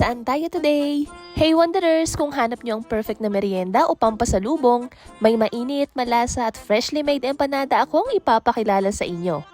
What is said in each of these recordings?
Saan tayo today? Hey Wanderers! Kung hanap nyo ang perfect na merienda o pampasalubong, may mainit, malasa at freshly made empanada akong ipapakilala sa inyo.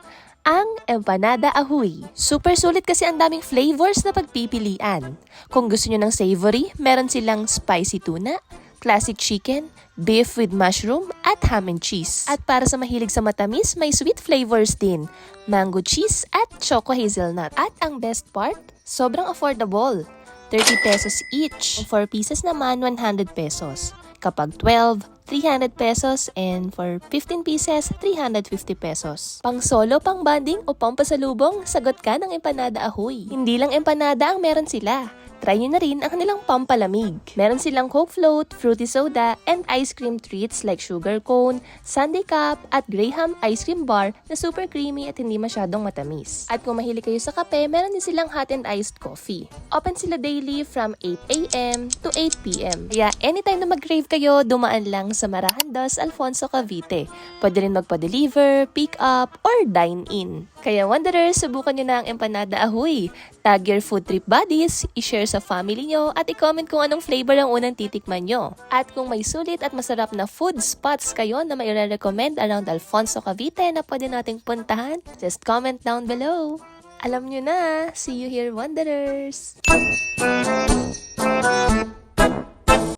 Ang Empanada Ahoy. Super sulit kasi ang daming flavors na pagpipilian. Kung gusto nyo ng savory, meron silang spicy tuna, classic chicken, beef with mushroom, at ham and cheese. At para sa mahilig sa matamis, may sweet flavors din, mango cheese at choco hazelnut. At ang best part, sobrang affordable. 30 pesos each. 4 pieces naman, 100 pesos. Kapag 12, 300 pesos, and for 15 pieces, 350 pesos. Pang solo, pang bonding, o pang pasalubong, sagot ka ng Empanada Ahoy. Hindi lang empanada ang meron sila. Try nyo na rin ang kanilang pampalamig. Meron silang Coke Float, Fruity Soda, and ice cream treats like sugar cone, sundae cup, at Graham ice cream bar na super creamy at hindi masyadong matamis. At kung mahilig kayo sa kape, meron din silang hot and iced coffee. Open sila daily from 8 a.m. to 8 p.m. Kaya anytime na mag-crave kayo, dumaan lang sa Marahan Dos, Alfonso, Cavite. Pwede rin magpa-deliver, pick up, or dine-in. Kaya Wanderers, subukan nyo na ang Empanada Ahoy. Tag your food trip buddies, i-share sa family nyo, at i-comment kung anong flavor ang unang titikman nyo. At kung may sulit at masarap na food spots kayo na may recommend around Alfonso, Cavite na pwede nating puntahan, just comment down below. Alam nyo na, see you here Wanderers!